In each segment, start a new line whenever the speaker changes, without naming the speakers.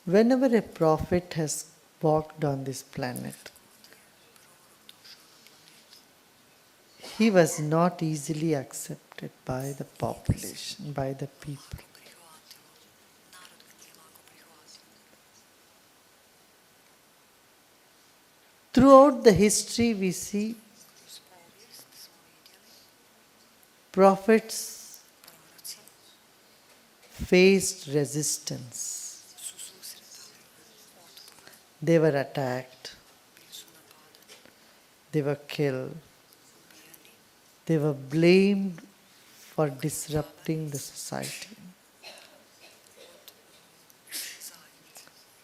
Whenever a prophet has walked on this planet, he was not easily accepted by the population, by the people. Throughout the history, we see prophets faced resistance. They were attacked, they were killed, they were blamed for disrupting the society,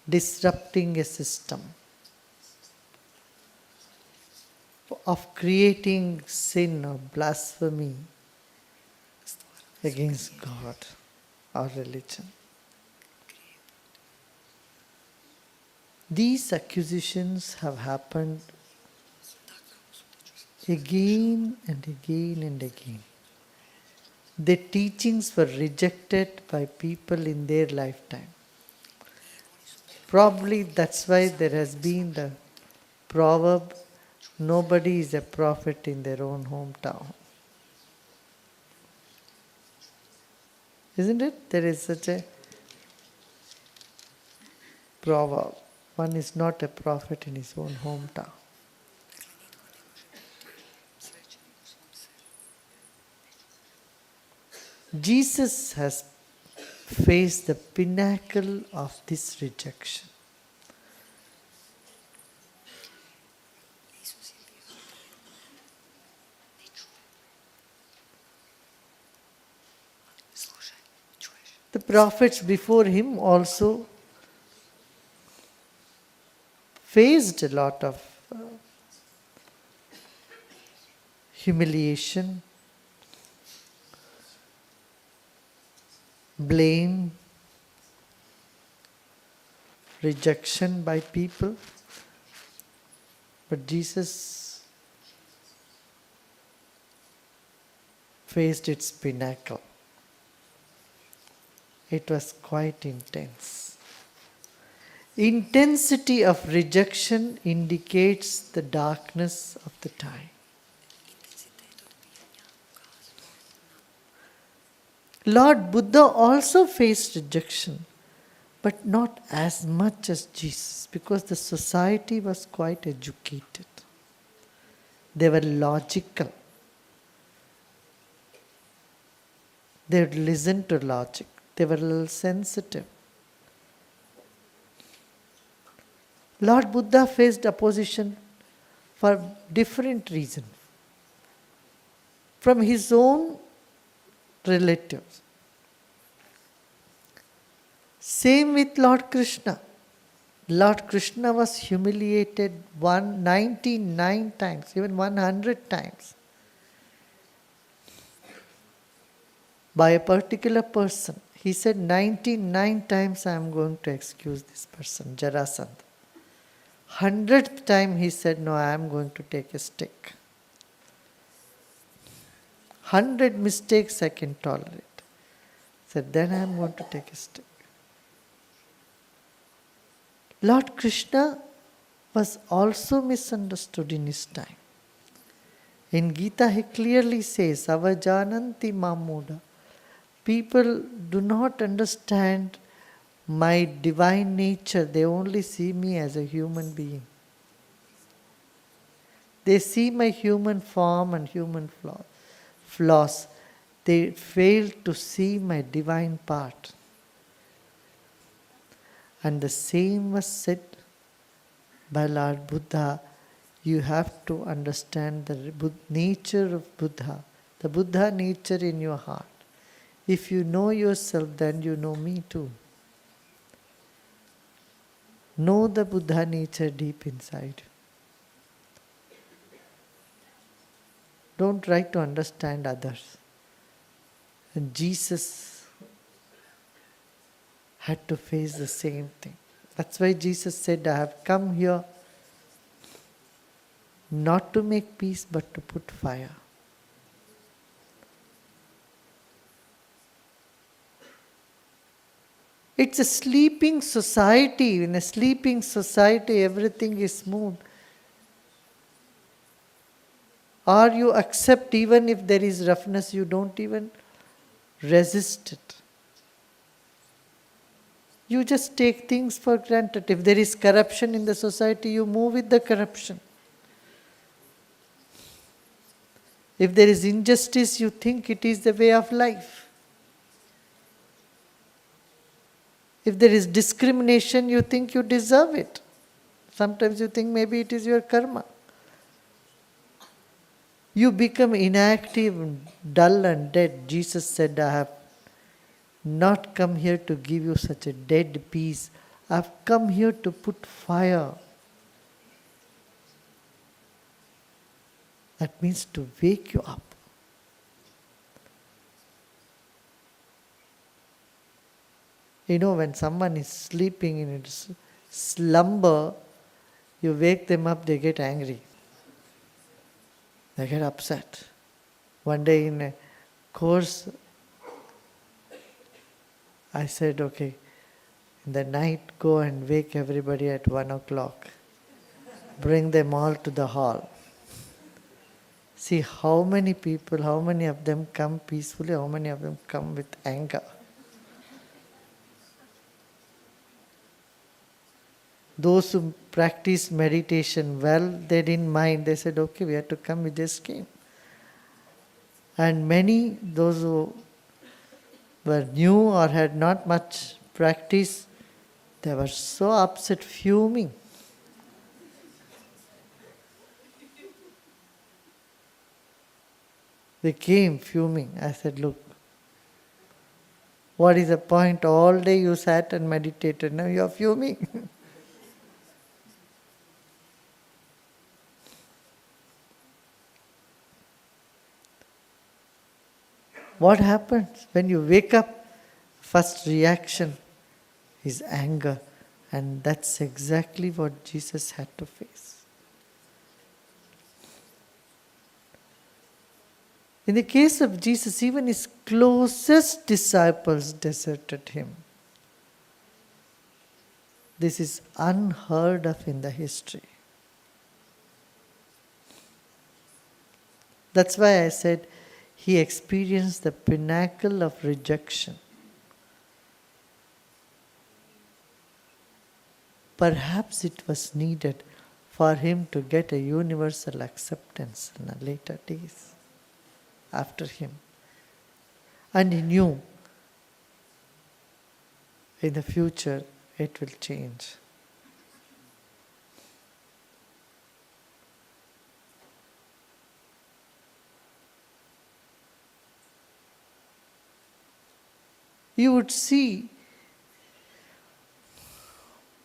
disrupting a system, of creating sin or blasphemy against God or religion. These accusations have happened again and again and again. Their teachings were rejected by people in their lifetime. Probably that's why there has been the proverb, nobody is a prophet in their own hometown. Isn't it? There is such a proverb. One is not a prophet in his own hometown. Jesus has faced the pinnacle of this rejection. The prophets before him also faced a lot of humiliation, blame, rejection by people. But Jesus faced its pinnacle. It was quite intense. Intensity of rejection indicates the darkness of the time. Lord Buddha also faced rejection, but not as much as Jesus, because the society was quite educated. They were logical. They would listen to logic. They were a little sensitive. Lord Buddha faced opposition for different reasons. From his own relatives. Same with Lord Krishna. Lord Krishna was humiliated 99 times, even 100 times, by a particular person. He said 99 times I am going to excuse this person, Jarasandha. 100th time he said, no, I am going to take a stick. 100 mistakes I can tolerate. Said, then I am going to take a stick. Lord Krishna was also misunderstood in his time. In Gita he clearly says, Avajananti mamuda. People do not understand my divine nature. They only see me as a human being. They see my human form and human flaws. They fail to see my divine part. And the same was said by Lord Buddha. You have to understand the nature of Buddha, the Buddha nature in your heart. If you know yourself, then you know me too. Know the Buddha nature deep inside. Don't try to understand others. And Jesus had to face the same thing. That's why Jesus said, I have come here not to make peace, but to put fire. It's a sleeping society. In a sleeping society, everything is moved. Or you accept even if there is roughness, you don't even resist it. You just take things for granted. If there is corruption in the society, you move with the corruption. If there is injustice, you think it is the way of life. If there is discrimination, you think you deserve it. Sometimes you think maybe it is your karma. You become inactive, dull and dead. Jesus said, I have not come here to give you such a dead peace. I have come here to put fire. That means to wake you up. You know, when someone is sleeping in its slumber, you wake them up, they get angry. They get upset. One day in a course, I said, okay, in the night go and wake everybody at 1 o'clock. Bring them all to the hall. See how many people, how many of them come peacefully, how many of them come with anger. Those who practice meditation well, they didn't mind. They said, okay, we have to come, we just came. And many, those who were new or had not much practice, they were so upset, fuming. They came fuming. I said, look, what is the point? All day you sat and meditated, now you are fuming. What happens when you wake up? First reaction is anger, and that's exactly what Jesus had to face. In the case of Jesus, even his closest disciples deserted him. This is unheard of in the history. That's why I said he experienced the pinnacle of rejection. Perhaps it was needed for him to get a universal acceptance in the later days after him. And he knew in the future it will change. You would see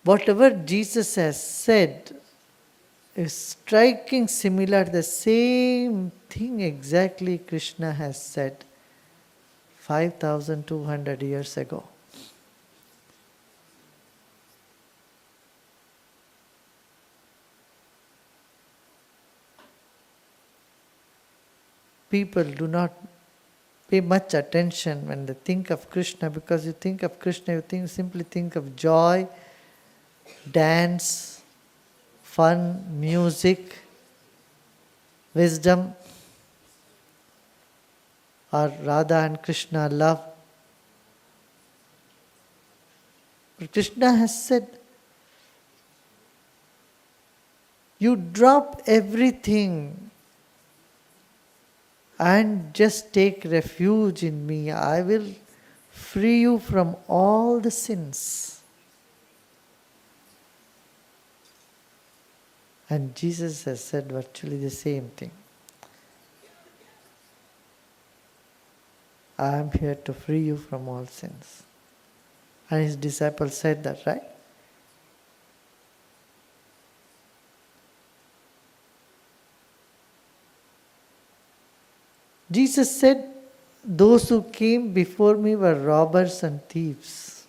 whatever Jesus has said is striking similar, the same thing exactly Krishna has said 5,200 years ago. People do not pay much attention when they think of Krishna, because you think of Krishna, you simply think of joy, dance, fun, music, wisdom, or Radha and Krishna love. But Krishna has said, you drop everything and just take refuge in me. I will free you from all the sins. And Jesus has said virtually the same thing. I am here to free you from all sins. And his disciples said that, right? Jesus said, those who came before me were robbers and thieves.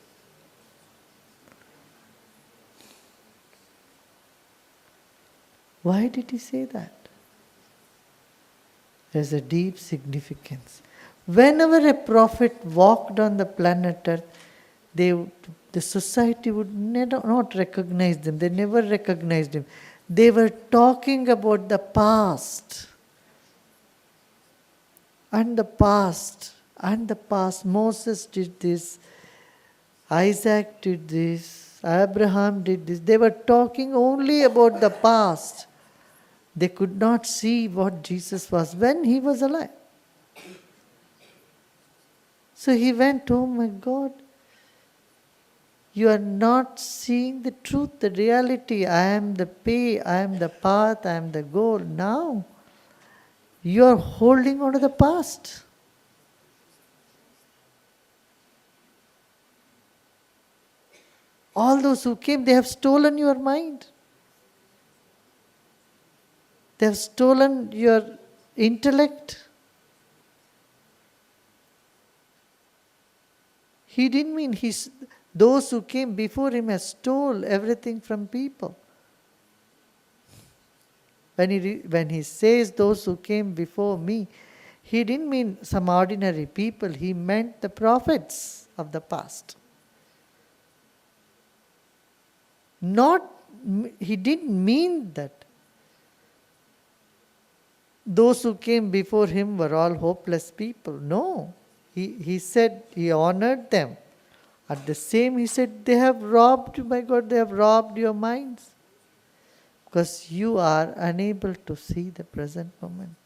Why did he say that? There's a deep significance. Whenever a prophet walked on the planet Earth, they, the society would not recognize them. They never recognized him. They were talking about the past. And the past. And the past. Moses did this. Isaac did this. Abraham did this. They were talking only about the past. They could not see what Jesus was when he was alive. So he went, oh my God, you are not seeing the truth, the reality. I am the way, I am the path, I am the goal. Now, you are holding on to the past. All those who came, they have stolen your mind. They have stolen your intellect. He didn't mean those who came before him have stole everything from people. When he says those who came before me, he didn't mean some ordinary people. He meant the prophets of the past. He didn't mean that those who came before him were all hopeless people. No. He said, he honored them. At the same, he said, they have robbed you, my God, they have robbed your minds. Because you are unable to see the present moment.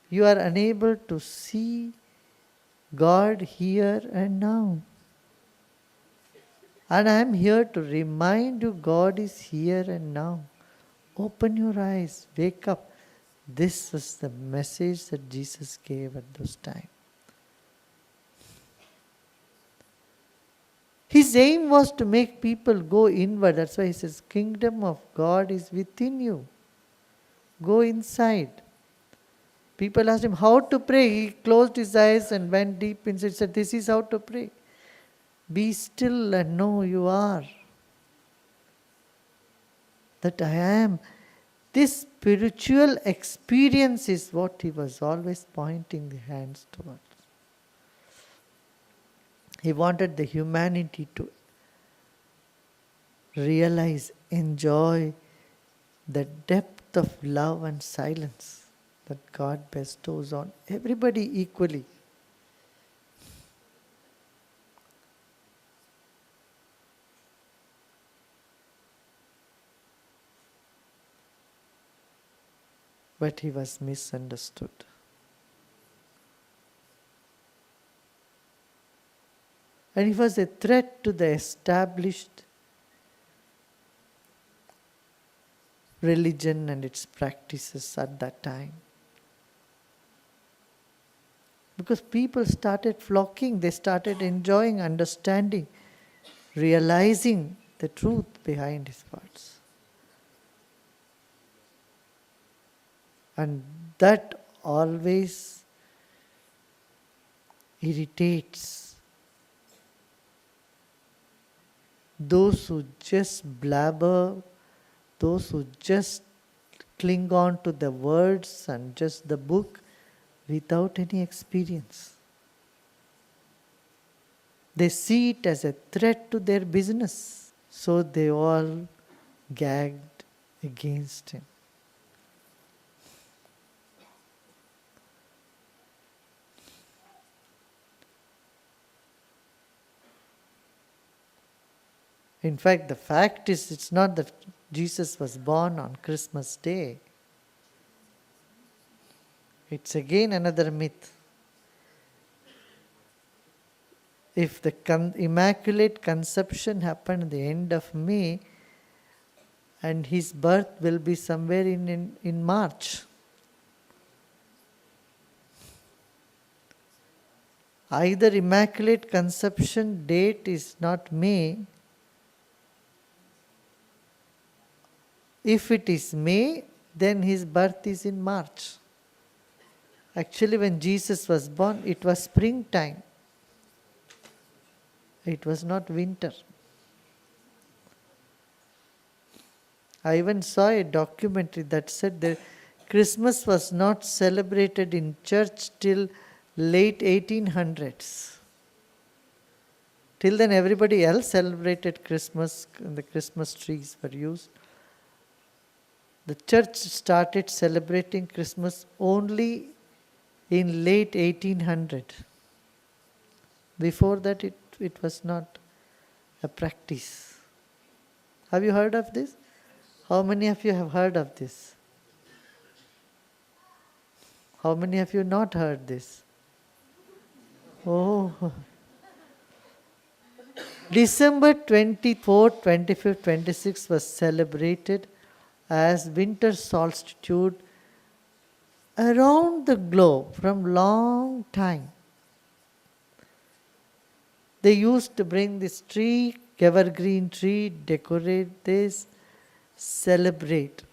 You are unable to see God here and now. And I am here to remind you, God is here and now. Open your eyes, wake up. This was the message that Jesus gave at those times. His aim was to make people go inward. That's why he says, kingdom of God is within you. Go inside. People asked him how to pray. He closed his eyes and went deep inside. He said, this is how to pray. Be still and know you are. That I am. This spiritual experience is what he was always pointing the hands towards. He wanted the humanity to realize, enjoy the depth of love and silence that God bestows on everybody equally. But he was misunderstood. And he was a threat to the established religion and its practices at that time. Because people started flocking, they started enjoying, understanding, realizing the truth behind his words. And that always irritates those who just blabber, those who just cling on to the words and just the book without any experience. They see it as a threat to their business, so they all gagged against him. In fact, the fact is, it's not that Jesus was born on Christmas Day. It's again another myth. If the Immaculate Conception happened at the end of May, and his birth will be somewhere in March. Either Immaculate Conception date is not May. If it is May, then his birth is in March. Actually, when Jesus was born, it was springtime. It was not winter. I even saw a documentary that said that Christmas was not celebrated in church till late 1800s. Till then everybody else celebrated Christmas and the Christmas trees were used. The church started celebrating Christmas only in late 1800. Before that it was not a practice. Have you heard of this? How many of you have heard of this? How many of you not heard this? Oh. December 24th, 25th, 26th was celebrated as winter solstice around the globe from long time. They used to bring this tree, evergreen tree, decorate this, celebrate.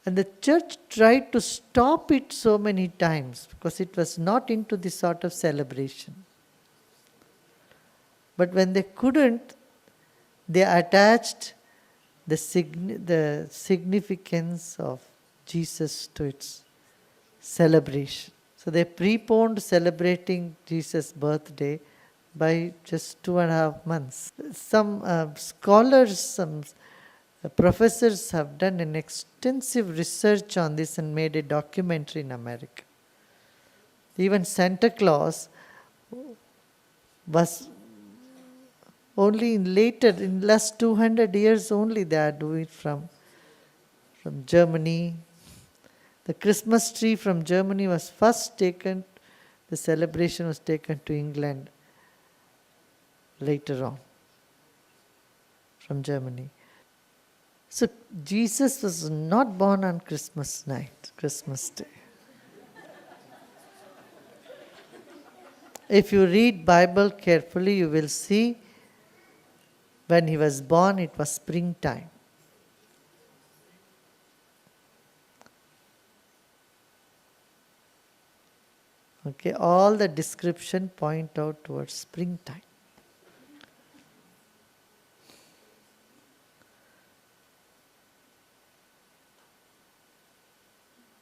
And the church tried to stop it so many times because it was not into this sort of celebration. But when they couldn't, they attached the significance of Jesus to its celebration. So they preponed celebrating Jesus' birthday by just 2.5 months. Some scholars, some professors have done an extensive research on this and made a documentary in America. Even Santa Claus was only in last 200 years only they are doing from Germany. The Christmas tree from Germany was first taken, the celebration was taken to England later on from Germany. So Jesus was not born on Christmas night, Christmas day. If you read Bible carefully, you will see when he was born, it was springtime. Okay, all the description point out towards springtime.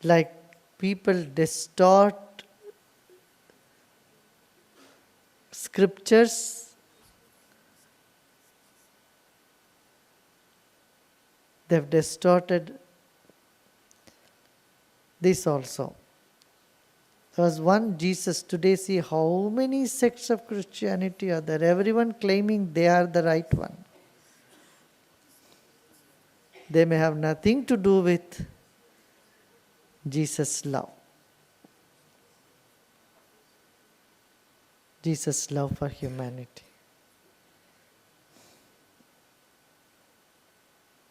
Like people distort scriptures, they've distorted this also. There was one Jesus. Today see how many sects of Christianity are there. Everyone claiming they are the right one. They may have nothing to do with Jesus' love. Jesus' love for humanity.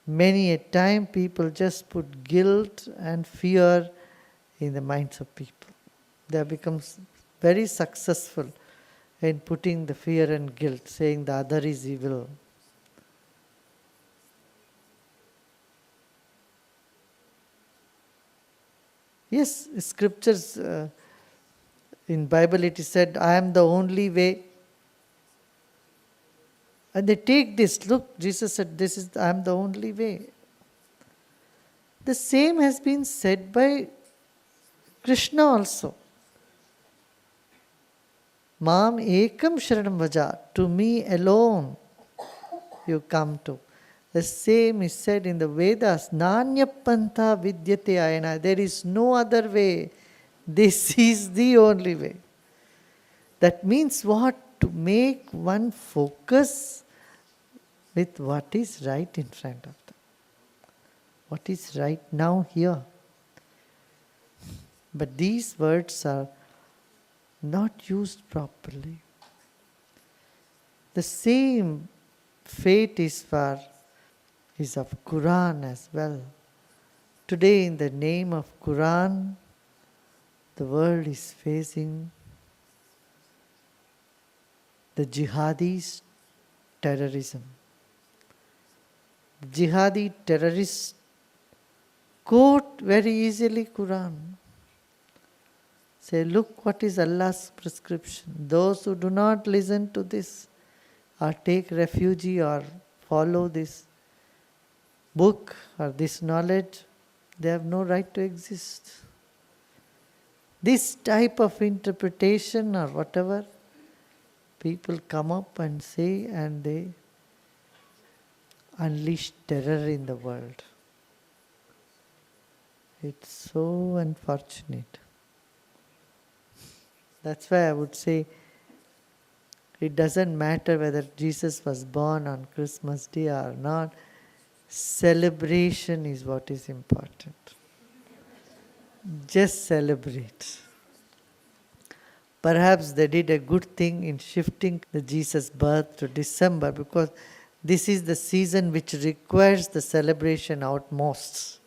Many a time people just put guilt and fear in the minds of people. They have become very successful in putting the fear and guilt, saying the other is evil. Yes, scriptures, in Bible it is said, I am the only way. And they take this, look, Jesus said, I am the only way. The same has been said by Krishna also. Mam ekam sharanam vaja, to me alone you come to. The same is said in the Vedas, Nanyapanta vidyate ayana. There is no other way. This is the only way. That means what? To make one focus with what is right in front of them. What is right now here. But these words are not used properly. The same fate is of Quran as well. Today in the name of Quran, the world is facing the jihadis' terrorism. The jihadi terrorists quote very easily Quran. Say, look what is Allah's prescription. Those who do not listen to this or take refuge or follow this book or this knowledge, they have no right to exist. This type of interpretation or whatever People come up and say, and they unleash terror in the world. It's so unfortunate. That's why I would say it doesn't matter whether Jesus was born on Christmas Day or not. Celebration is what is important. Just celebrate. Perhaps they did a good thing in shifting the Jesus birth to December, because this is the season which requires the celebration outmost.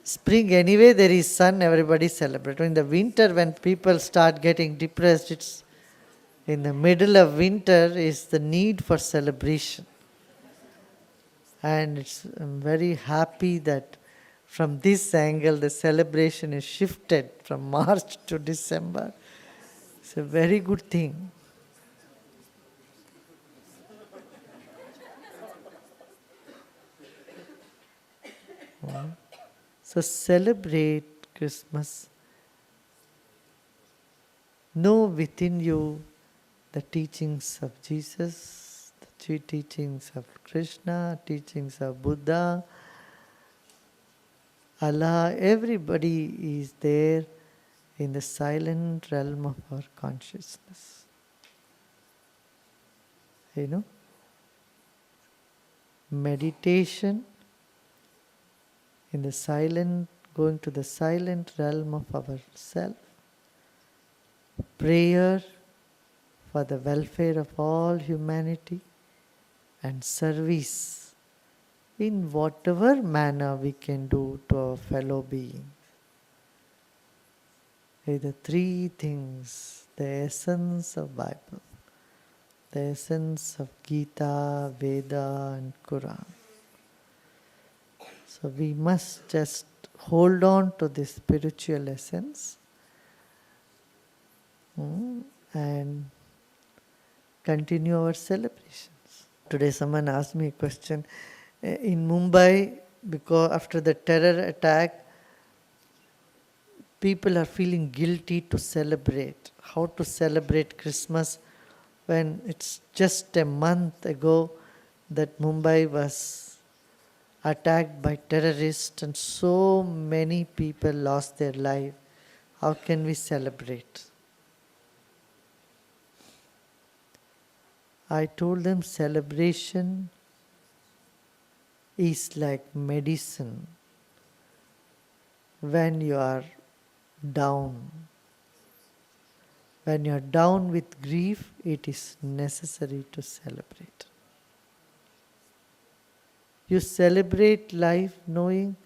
Spring, anyway, there is sun, everybody celebrates. In the winter, when people start getting depressed, it's in the middle of winter is the need for celebration. And I'm very happy that from this angle, the celebration is shifted from March to December. It's a very good thing. So celebrate Christmas. Know within you the teachings of Jesus, the teachings of Krishna, teachings of Buddha, Allah. Everybody is there in the silent realm of our consciousness. Meditation in the silent, going to the silent realm of our self. Prayer for the welfare of all humanity, and service in whatever manner we can do to our fellow beings. The three things, the essence of Bible, the essence of Gita, Veda and Quran. So we must just hold on to this spiritual essence and continue our celebrations. Today someone asked me a question. In Mumbai, because after the terror attack, people are feeling guilty to celebrate. How to celebrate Christmas when it's just a month ago that Mumbai was attacked by terrorists and so many people lost their life. How can we celebrate? I told them celebration is like medicine. When you are down, when you are down with grief, it is necessary to celebrate. You celebrate life knowing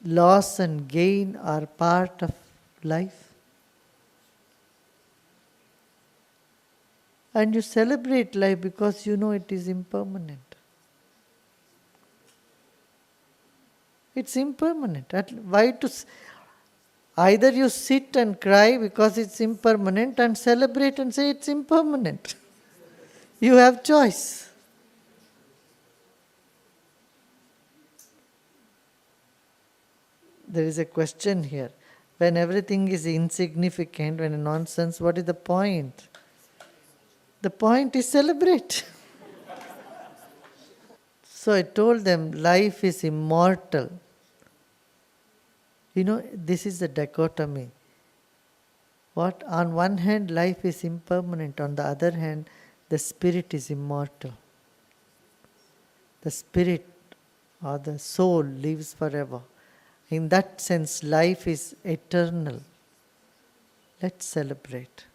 loss and gain are part of life. And you celebrate life because you know it is impermanent. It's impermanent. Either you sit and cry because it's impermanent and celebrate and say it's impermanent. You have choice. There is a question here. When everything is insignificant, when nonsense, what is the point? The point is celebrate. So I told them life is immortal. This is the dichotomy. What? On one hand, life is impermanent. On the other hand, the spirit is immortal. The spirit or the soul lives forever. In that sense, life is eternal. Let's celebrate.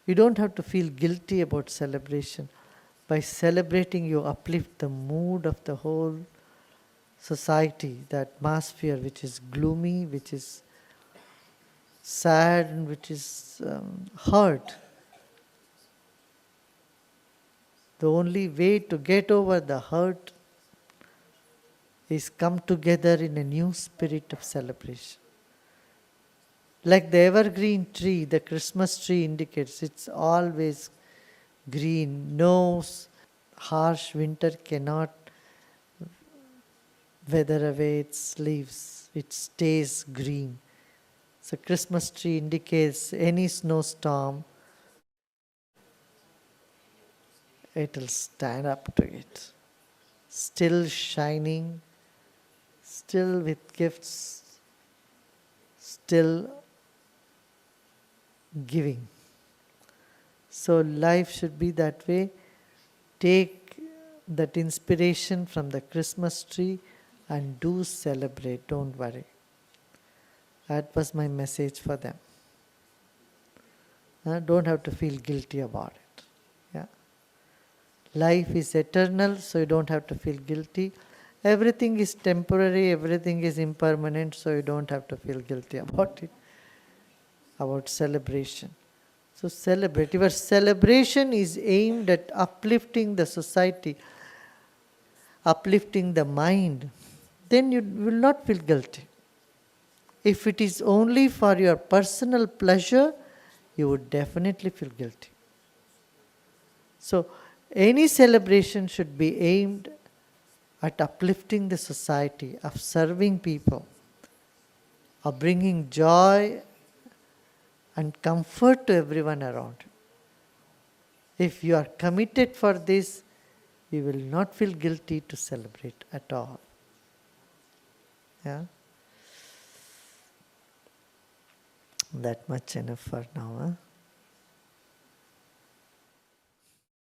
You don't have to feel guilty about celebration. By celebrating, you uplift the mood of the whole society, the atmosphere which is gloomy, which is sad, and which is hurt. The only way to get over the hurt is come together in a new spirit of celebration. Like the evergreen tree, the Christmas tree indicates, it's always green. No harsh winter cannot weather away its leaves, it stays green. So Christmas tree indicates any snowstorm, it will stand up to it. Still shining, still with gifts, still giving. So life should be that way. Take that inspiration from the Christmas tree and do celebrate, don't worry. That was my message for them. Don't have to feel guilty about it. Yeah. Life is eternal, so you don't have to feel guilty. Everything is temporary, everything is impermanent, so you don't have to feel guilty about it, about celebration. So celebrate. Your celebration is aimed at uplifting the society, uplifting the mind. Then you will not feel guilty. If it is only for your personal pleasure, you would definitely feel guilty. So, any celebration should be aimed at uplifting the society, of serving people, of bringing joy and comfort to everyone around. If you are committed for this, you will not feel guilty to celebrate at all. Yeah? That much enough for now. Huh?